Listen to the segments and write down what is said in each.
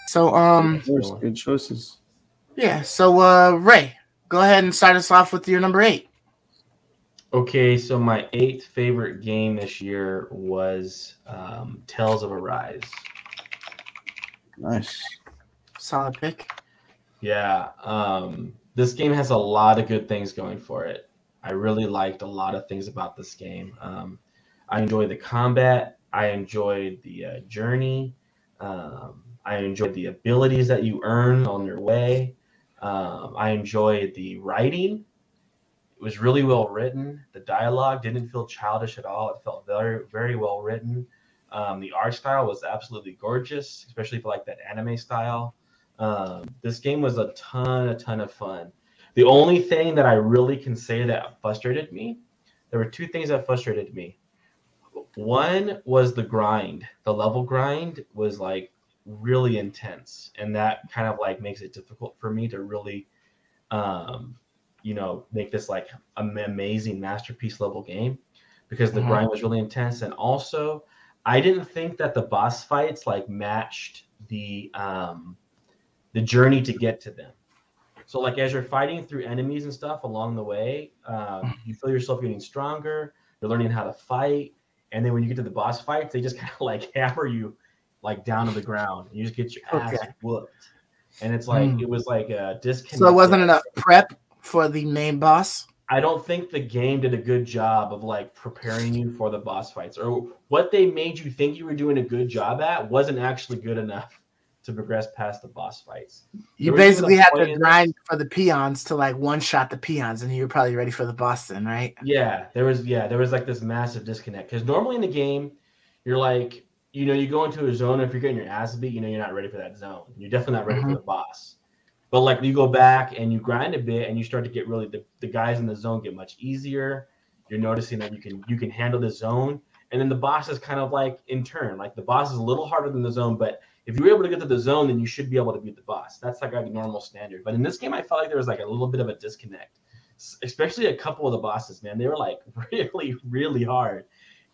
So good choices. Yeah, so Ray, go ahead and start us off with your number 8. Okay, so my 8th favorite game this year was Tales of Arise. Nice. Solid pick. Yeah, this game has a lot of good things going for it. I really liked a lot of things about this game. I enjoyed the combat. I enjoyed the journey. I enjoyed the abilities that you earn on your way. I enjoyed the writing. It was really well written. The dialogue didn't feel childish at all. It felt very, very well written. The art style was absolutely gorgeous, especially for like that anime style. This game was a ton of fun. The only thing that I really can say that frustrated me, there were 2 things that frustrated me. One was the grind. The level grind was like really intense, and that kind of like makes it difficult for me to really make this like an amazing masterpiece level game, because the grind was really intense. And also I didn't think that the boss fights like matched the journey to get to them. So like as you're fighting through enemies and stuff along the way, you feel yourself getting stronger, you're learning how to fight, and then when you get to the boss fights, they just kind of like hammer you like down to the ground, and you just get your ass whooped. And it's like it was like a disconnect. So it wasn't enough prep for the main boss? I don't think the game did a good job of like preparing you for the boss fights, or what they made you think you were doing a good job at wasn't actually good enough to progress past the boss fights. You basically had to grind for the peons to like one-shot the peons, and you were probably ready for the boss then, right? Yeah, there was like this massive disconnect, because normally in the game, you're like, you go into a zone, if you're getting your ass beat, you're not ready for that zone. You're definitely not ready for the boss. But like you go back and you grind a bit, and you start to get really the guys in the zone get much easier. You're noticing that you can handle the zone, and then the boss is kind of like in turn. Like the boss is a little harder than the zone, but if you're able to get to the zone, then you should be able to beat the boss. That's like a normal standard. But in this game, I felt like there was like a little bit of a disconnect, especially a couple of the bosses. Man, they were like really, really hard.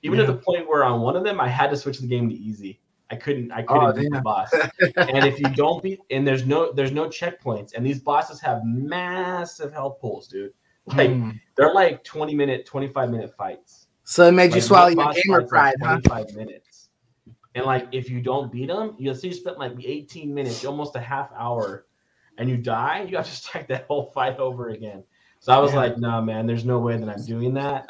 Even to the point where on one of them, I had to switch the game to easy. I couldn't beat the boss. And if you don't beat, and there's no checkpoints, and these bosses have massive health pools, dude. Like they're like 20-minute, 25-minute fights. So it made you swallow your gamer pride, like 25 minutes. And like if you don't beat them, you'll see you spent like 18 minutes, almost a half hour, and you die, you have to start that whole fight over again. So I was like, no, man, there's no way that I'm doing that.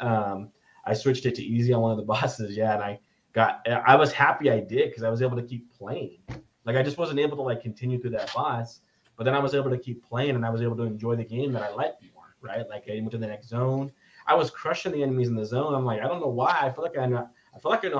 I switched it to easy on one of the bosses, and I was happy I did, because I was able to keep playing. Like I just wasn't able to like continue through that boss, but then I was able to keep playing, and I was able to enjoy the game that I liked more, right? Like I went to the next zone. I was crushing the enemies in the zone. I'm like, I don't know why. I feel like I know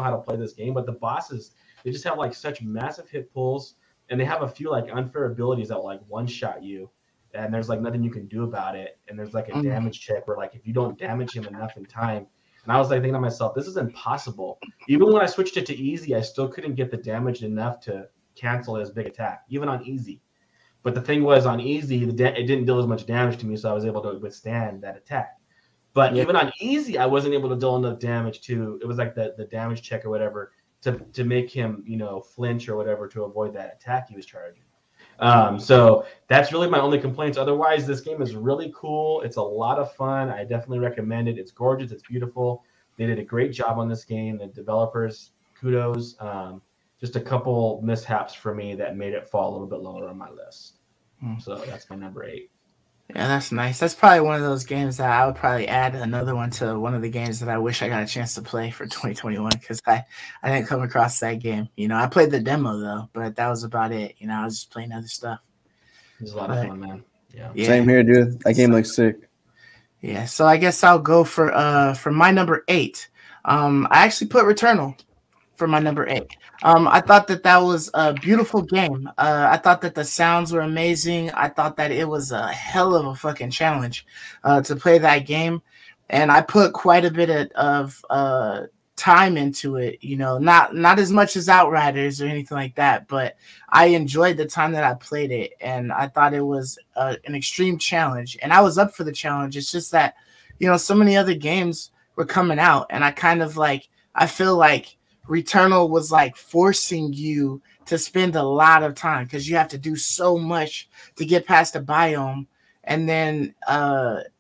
how to play this game, but the bosses, they just have like such massive hit pulls, and they have a few like unfair abilities that will like one-shot you, and there's like nothing you can do about it. And there's like a damage check where like if you don't damage him enough in time. And I was like thinking to myself, this is impossible. Even when I switched it to easy, I still couldn't get the damage enough to cancel his big attack, even on easy. But the thing was, on easy, it didn't deal as much damage to me, so I was able to withstand that attack. But even on easy, I wasn't able to deal enough damage to, it was like the damage check or whatever to make him, flinch or whatever to avoid that attack he was charging. So that's really my only complaints. Otherwise, this game is really cool. It's a lot of fun. I definitely recommend it. It's gorgeous. It's beautiful. They did a great job on this game. The developers, kudos. Just a couple mishaps for me that made it fall a little bit lower on my list. So that's my number 8. Yeah, that's nice. That's probably one of those games that I would probably add another one to one of the games that I wish I got a chance to play for 2021, because I didn't come across that game. I played the demo though, but that was about it. I was just playing other stuff. It was a lot of fun, man. Yeah. Same here, dude. That game looks sick. Yeah, so I guess I'll go for my number 8. I actually put Returnal for my number 8. I thought that was a beautiful game. I thought that the sounds were amazing. I thought that it was a hell of a fucking challenge to play that game. And I put quite a bit of time into it, not as much as Outriders or anything like that, but I enjoyed the time that I played it. And I thought it was an extreme challenge. And I was up for the challenge. It's just that, so many other games were coming out, and I kind of like I feel like Returnal was like forcing you to spend a lot of time because you have to do so much to get past a biome, and then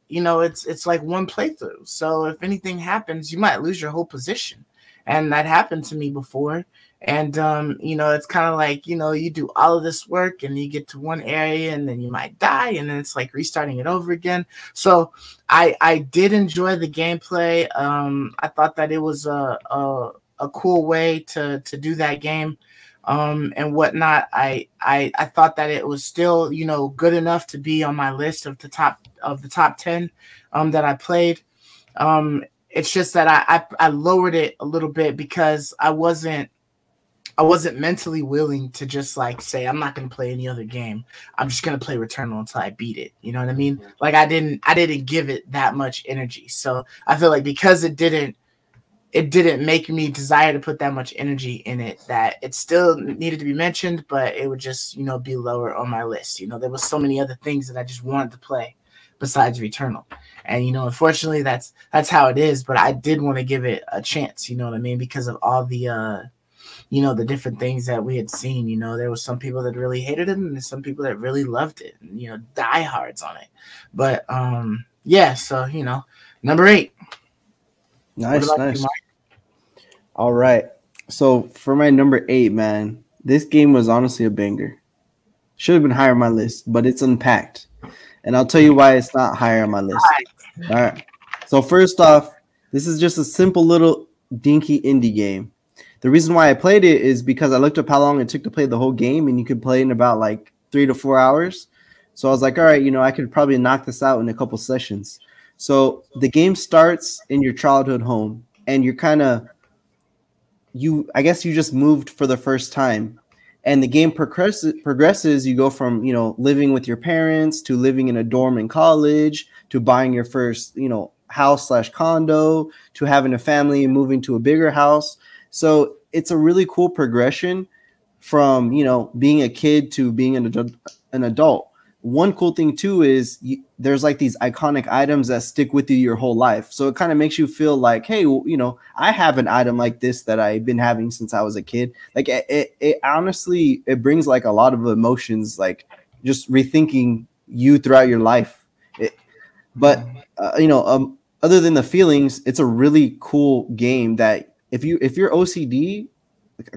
you know it's like one playthrough. So if anything happens, you might lose your whole position, and that happened to me before. And you know, it's kind of like, you know, you do all of this work and you get to one area and then you might die, and then it's like restarting it over again. So I did enjoy the gameplay. I thought that it was a cool way to do that game and whatnot. I thought that it was still, you know, good enough to be on my list of the top 10 that I played. It's just that I lowered it a little bit because I wasn't mentally willing to just like say I'm not going to play any other game. I'm just going to play Returnal until I beat it. You know what I mean? Like I didn't give it that much energy. So I feel like because it didn't make me desire to put that much energy in it, that it still needed to be mentioned, but it would just, you know, be lower on my list. You know, there was so many other things that I just wanted to play besides Returnal. And, you know, unfortunately that's how it is, but I did want to give it a chance, you know what I mean? Because of all the, you know, the different things that we had seen. You know, there was some people that really hated it and there's some people that really loved it, and, you know, diehards on it. But yeah, so, you know, number 8. Nice. All right. So for my number 8, man, this game was honestly a banger. Should have been higher on my list, but it's Unpacked. And I'll tell you why it's not higher on my list. All right. So first off, this is just a simple little dinky indie game. The reason why I played it is because I looked up how long it took to play the whole game, and you could play in about like 3 to 4 hours. So I was like, all right, you know, I could probably knock this out in a couple sessions. So the game starts in your childhood home, and you're I guess you just moved for the first time. And the game progresses. You go from, you know, living with your parents to living in a dorm in college to buying your first, you know, house/condo to having a family and moving to a bigger house. So it's a really cool progression from, you know, being a kid to being an adult. One cool thing too is there's like these iconic items that stick with you your whole life. So it kind of makes you feel like, hey, well, you know, I have an item like this that I've been having since I was a kid. Like it honestly, it brings like a lot of emotions, like just rethinking you throughout your life. You know, other than the feelings, it's a really cool game that if you're OCD,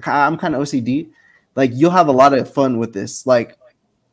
I'm kind of OCD, like you'll have a lot of fun with this. Like,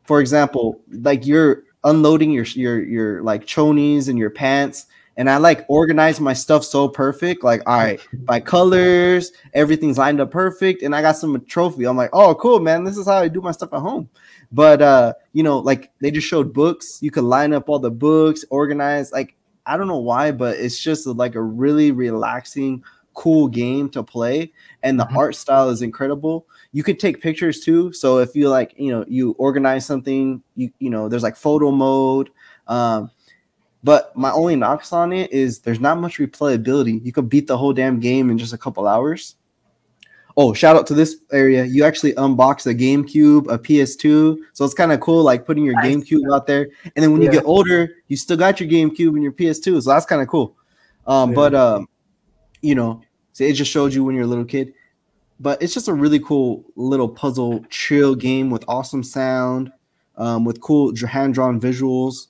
for example, like you're unloading your like chonies and your pants, and I like organize my stuff so perfect. Like, all right, by colors, everything's lined up perfect, and I got some trophy. I'm like, oh, cool, man. This is how I do my stuff at home. But you know, like they just showed books. You could line up all the books, organize. Like, I don't know why, but it's just like a really relaxing, cool game to play, and the art style is incredible. You could take pictures too, so if you like, you know, you organize something, you know, there's like photo mode. But my only knocks on it is there's not much replayability. You could beat the whole damn game in just a couple hours. Oh, shout out to this area. You actually unbox a GameCube, a PS2. So it's kind of cool, like putting your GameCube out there. And then when you get older, you still got your GameCube and your PS2. So that's kind of cool. But you know, so it just showed you when you're a little kid. But it's just a really cool little puzzle chill game with awesome sound, with cool hand-drawn visuals.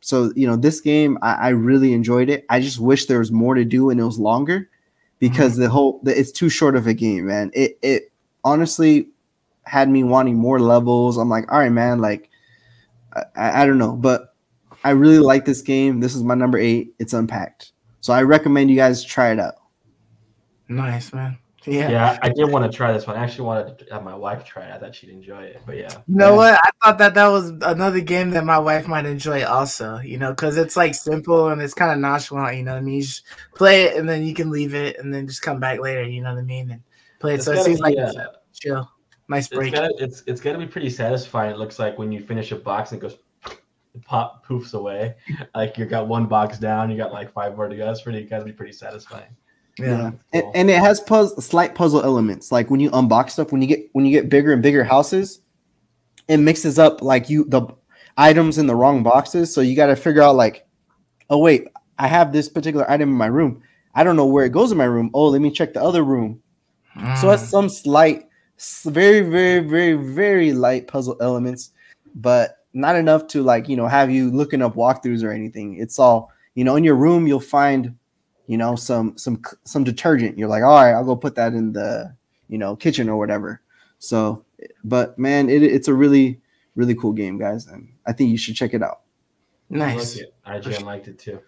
So, you know, this game, I really enjoyed it. I just wish there was more to do and it was longer, because it's too short of a game, man. It honestly had me wanting more levels. I'm like, all right, man, like, I don't know, but I really like this game. This is my number 8. It's Unpacked. So I recommend you guys try it out. Nice, man. Yeah, I did want to try this one. I actually wanted to have my wife try it. I thought she'd enjoy it, but yeah. You know what? I thought that was another game that my wife might enjoy also, you know, because it's like simple and it's kind of nonchalant, you know what I mean? You just play it and then you can leave it and then just come back later, you know what I mean? And play it. So it seems like it's chill. Nice break. It's got to be pretty satisfying. It looks like when you finish a box and it goes, poofs away. Like you got one box down, you got like 5 more to go. It's got to be pretty satisfying. Yeah, cool. And it has slight puzzle elements. Like when you unbox stuff, when you get bigger and bigger houses, it mixes up like the items in the wrong boxes. So you got to figure out like, oh wait, I have this particular item in my room. I don't know where it goes in my room. Oh, let me check the other room. So it's some slight, very, very, very, very light puzzle elements, but not enough to like, have you looking up walkthroughs or anything. It's all, in your room, you'll find, some detergent. You're like, all right, I'll go put that in the, kitchen or whatever. So, but man, it's a really, really cool game, guys. And I think you should check it out. Nice. IGN liked it too.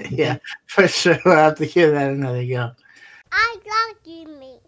Yeah, for sure. I'll have to give that another go. I love you, me.